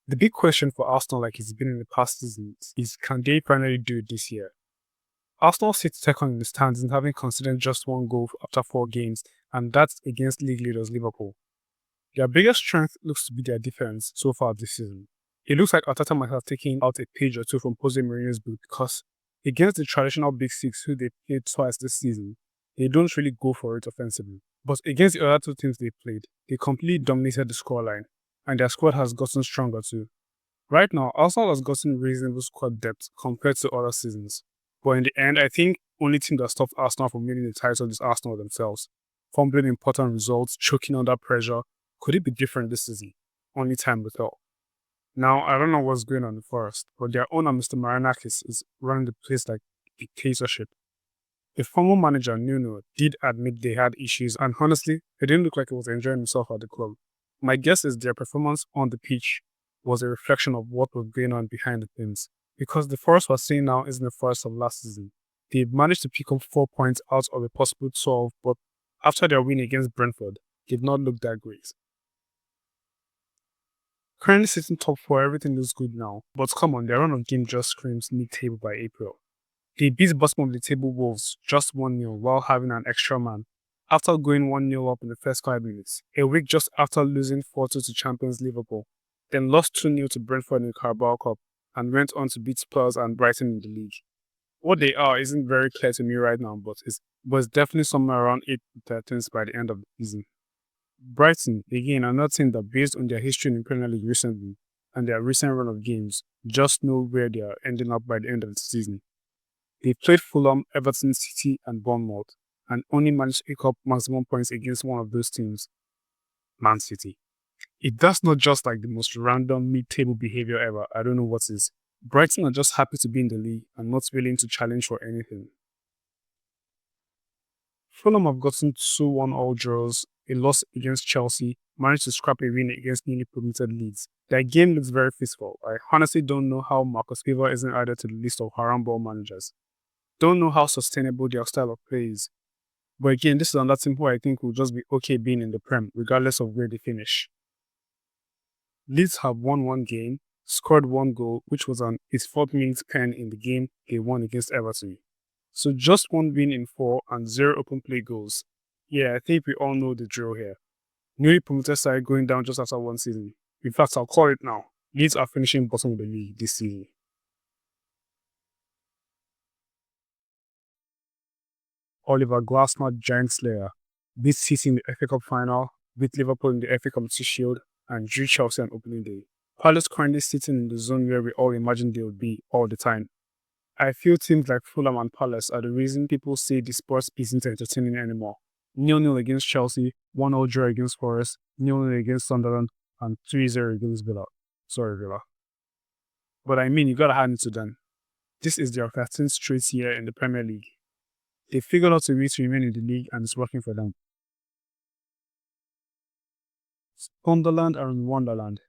The big question for Arsenal, like it's been in the past seasons, is can they finally do it this year? Arsenal sits second in the standings, having conceded just one goal after 4 games, and that's against league leaders Liverpool. Their biggest strength looks to be their defense so far this season. It looks like Arteta might have taken out a page or two from Jose Mourinho's book because against the traditional Big Six who they played twice this season, they don't really go for it offensively. But against the other two teams they played, they completely dominated the scoreline, and their squad has gotten stronger too. Right now, Arsenal has gotten reasonable squad depth compared to other seasons. But in the end, I think only team that stopped Arsenal from winning the title is Arsenal themselves. Fumbling important results, choking under pressure. Could it be different this season? Only time will tell. Now, I don't know what's going on in Forest, but their owner, Mr. Marinakis, is running the place like a dictatorship. The former manager, Nuno, did admit they had issues, and honestly, he didn't look like he was enjoying himself at the club. My guess is their performance on the pitch was a reflection of what was going on behind the scenes. Because the Forest we're seeing now isn't the Forest of last season. They've managed to pick up 4 points out of a possible 12, but after their win against Brentford, did not look that great. Currently sitting top 4, everything looks good now, but come on, their run of game just screams league table by April. They beat bottom of the table Wolves just 1-0 while having an extra man, after going 1-0 up in the first 5 minutes, a week just after losing 4-2 to champions Liverpool, then lost 2-0 to Brentford in the Carabao Cup, and went on to beat Spurs and Brighton in the league. What they are isn't very clear to me right now, but it's definitely somewhere around 8 to 13th by the end of the season. Brighton, again, another team that based on their history in the Premier League recently and their recent run of games, just know where they are ending up by the end of the season. They played Fulham, Everton, City, and Bournemouth, and only managed to pick up maximum points against one of those teams, Man City. If that's not just like the most random mid-table behavior ever, I don't know what is. Brighton are just happy to be in the league and not willing to challenge for anything. Fulham have gotten 2-1 all draws, a loss against Chelsea, managed to scrap a win against newly promoted Leeds. Their game looks very physical. I honestly don't know how Marcus Favor isn't added to the list of haram ball managers. Don't know how sustainable their style of play is. But again, this is another team who I think will just be okay being in the Prem, regardless of where they finish. Leeds have won 1 game, scored 1 goal, which was on his 4th minute pen in the game they won against Everton. So just 1 win in 4 and 0 open play goals. Yeah, I think we all know the drill here. Newly promoted side going down just after 1 season. In fact, I'll call it now. Leeds are finishing bottom of the league this season. Oliver Glasner, Giant Slayer, beat City in the FA Cup final, beat Liverpool in the FA Community Shield, and drew Chelsea on opening day. Palace currently sitting in the zone where we all imagined they would be all the time. I feel teams like Fulham and Palace are the reason people say the sports isn't entertaining anymore. 0-0 against Chelsea, 1-0 draw against Forest, 0-0 against Sunderland, and 3-0 against Villa. Sorry, Villa. But I mean, you gotta hand it to them. This is their 13th straight year in the Premier League. They figured out a way to remain in the league and it's working for them. Sunderland are in Wonderland.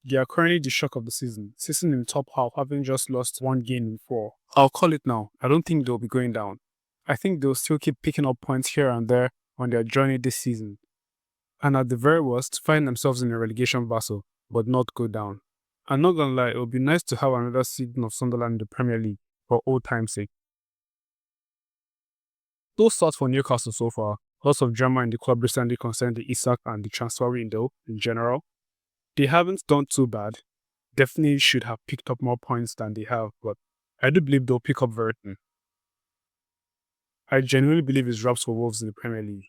They are currently the shock of the season, sitting in the top half having just lost 1 game in 4. I'll call it now, I don't think they'll be going down. I think they'll still keep picking up points here and there on their journey this season. And at the very worst, find themselves in a relegation battle, but not go down. I'm not gonna lie, it would be nice to have another season of Sunderland in the Premier League, for old time's sake. Those starts for Newcastle so far, lots of drama in the club recently concerning the Isak and the transfer window in general. They haven't done too bad. Definitely should have picked up more points than they have, but I do believe they'll pick up very soon. I genuinely believe it's drops for Wolves in the Premier League.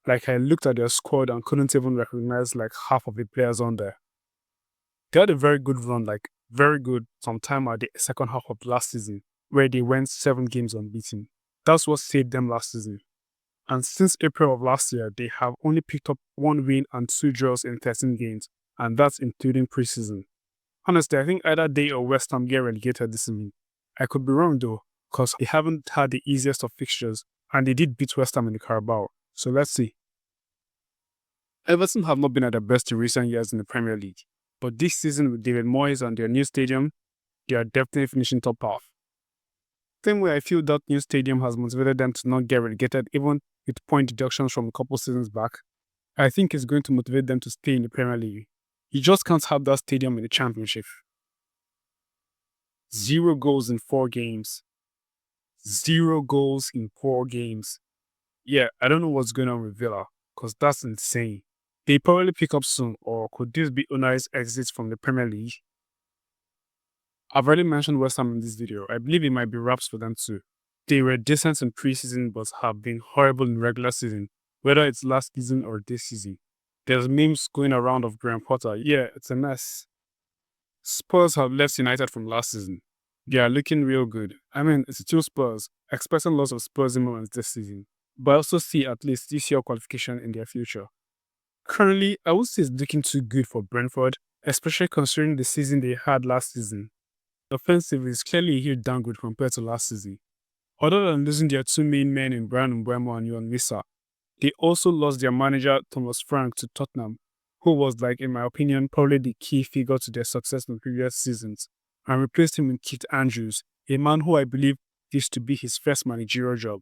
Like I looked at their squad and couldn't even recognize like half of the players on there. They had a very good run, like very good sometime at the second half of last season, where they went 7 games unbeaten. That's what saved them last season. And since April of last year, they have only picked up 1 win and 2 draws in 13 games, and that's including preseason. Honestly, I think either they or West Ham get relegated this season. I could be wrong though, because they haven't had the easiest of fixtures, and they did beat West Ham in the Carabao, so let's see. Everton have not been at their best in recent years in the Premier League, but this season with David Moyes and their new stadium, they are definitely finishing top half. Same way I feel that new stadium has motivated them to not get relegated even with point deductions from a couple seasons back. I think it's going to motivate them to stay in the Premier League. You just can't have that stadium in the championship. 0 goals in 4 games. 0 goals in 4 games. Yeah, I don't know what's going on with Villa, because that's insane. They probably pick up soon, or could this be Unai's exit from the Premier League? I've already mentioned West Ham in this video. I believe it might be wraps for them too. They were decent in preseason but have been horrible in regular season, whether it's last season or this season. There's memes going around of Graham Potter. Yeah, it's a mess. Spurs have left United from last season. They are looking real good. I mean, it's still Spurs, expecting lots of Spurs moments this season. But I also see at least this year qualification in their future. Currently, I would say it's looking too good for Brentford, especially considering the season they had last season. Offensively, it's clearly a huge downgrade compared to last season. Other than losing their 2 main men in Brian Mbeumo and Yohan Wissa, they also lost their manager Thomas Frank to Tottenham, who was, like, in my opinion, probably the key figure to their success in previous seasons, and replaced him with Keith Andrews, a man who I believe this to be his first managerial job.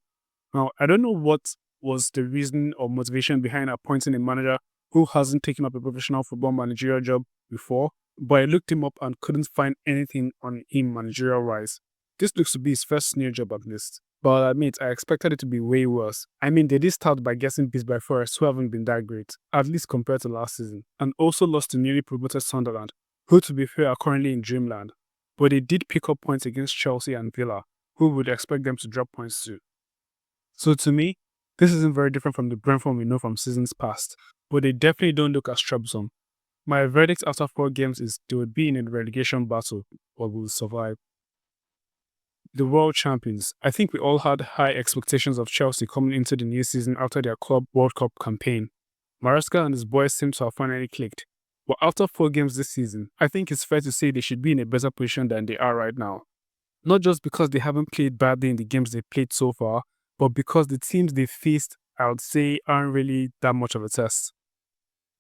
Now, I don't know what was the reason or motivation behind appointing a manager who hasn't taken up a professional football managerial job before, but I looked him up and couldn't find anything on him managerial-wise. This looks to be his first senior job at least. But I'll admit, I expected it to be way worse. I mean, they did start by getting beat by Forest, who haven't been that great, at least compared to last season, and also lost to newly promoted Sunderland, who to be fair are currently in dreamland. But they did pick up points against Chelsea and Villa, who would expect them to drop points too. So to me, this isn't very different from the Brentford we know from seasons past, but they definitely don't look as troublesome. My verdict after 4 games is they would be in a relegation battle, but will survive. The world champions. I think we all had high expectations of Chelsea coming into the new season after their Club World Cup campaign. Maresca and his boys seem to have finally clicked. But after 4 games this season, I think it's fair to say they should be in a better position than they are right now. Not just because they haven't played badly in the games they've played so far, but because the teams they faced, I would say, aren't really that much of a test.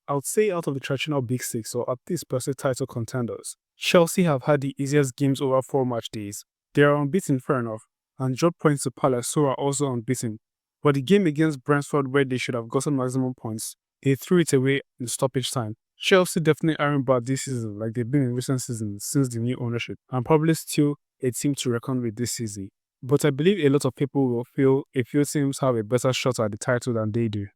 I would say out of the traditional Big Six, or at least per se title contenders, Chelsea have had the easiest games over 4 match days. They are unbeaten, fair enough, and dropped points to Palace, who are also unbeaten. But the game against Brentford, where they should have gotten maximum points, they threw it away in stoppage time. Chelsea definitely aren't bad this season like they've been in recent seasons since the new ownership, and probably still a team to reckon with this season. But I believe a lot of people will feel a few teams have a better shot at the title than they do.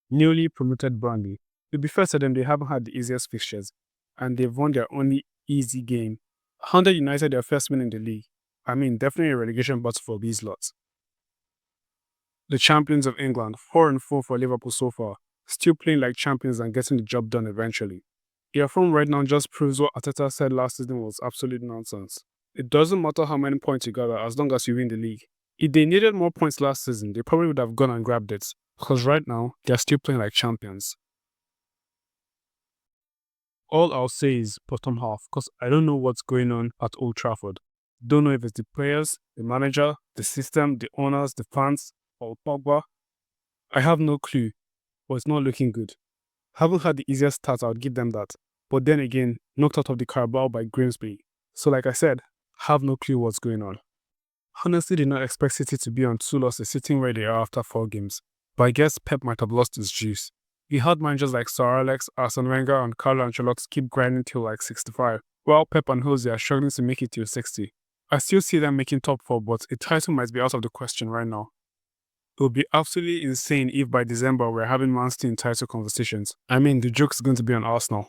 Newly promoted Burnley. To be fair to them, they haven't had the easiest fixtures, and they've won their only easy game. Handed United their first win in the league. I mean, definitely a relegation battle for these lots. The champions of England, 4-4 for Liverpool so far, still playing like champions and getting the job done eventually. Their form right now just proves what Arteta said last season was absolute nonsense. It doesn't matter how many points you gather as long as you win the league. If they needed more points last season, they probably would have gone and grabbed it, because right now, they're still playing like champions. All I'll say is bottom half, because I don't know what's going on at Old Trafford. Don't know if it's the players, the manager, the system, the owners, the fans, or Pogba. I have no clue, but it's not looking good. Haven't had the easiest start, I would give them that. But then again, knocked out of the Carabao by Grimsby. So like I said, have no clue what's going on. Honestly did not expect City to be on 2 losses sitting where they are after 4 games. But I guess Pep might have lost his juice. He had managers like Sir Alex, Arsene Wenger and Carlo Ancelotti keep grinding till like 65, while Pep and Jose are struggling to make it till 60. I still see them making top 4, but a title might be out of the question right now. It would be absolutely insane if by December we're having Man City in title conversations. I mean, the joke's going to be on Arsenal.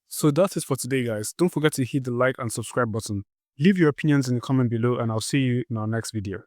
So that's it for today, guys. Don't forget to hit the like and subscribe button. Leave your opinions in the comment below and I'll see you in our next video.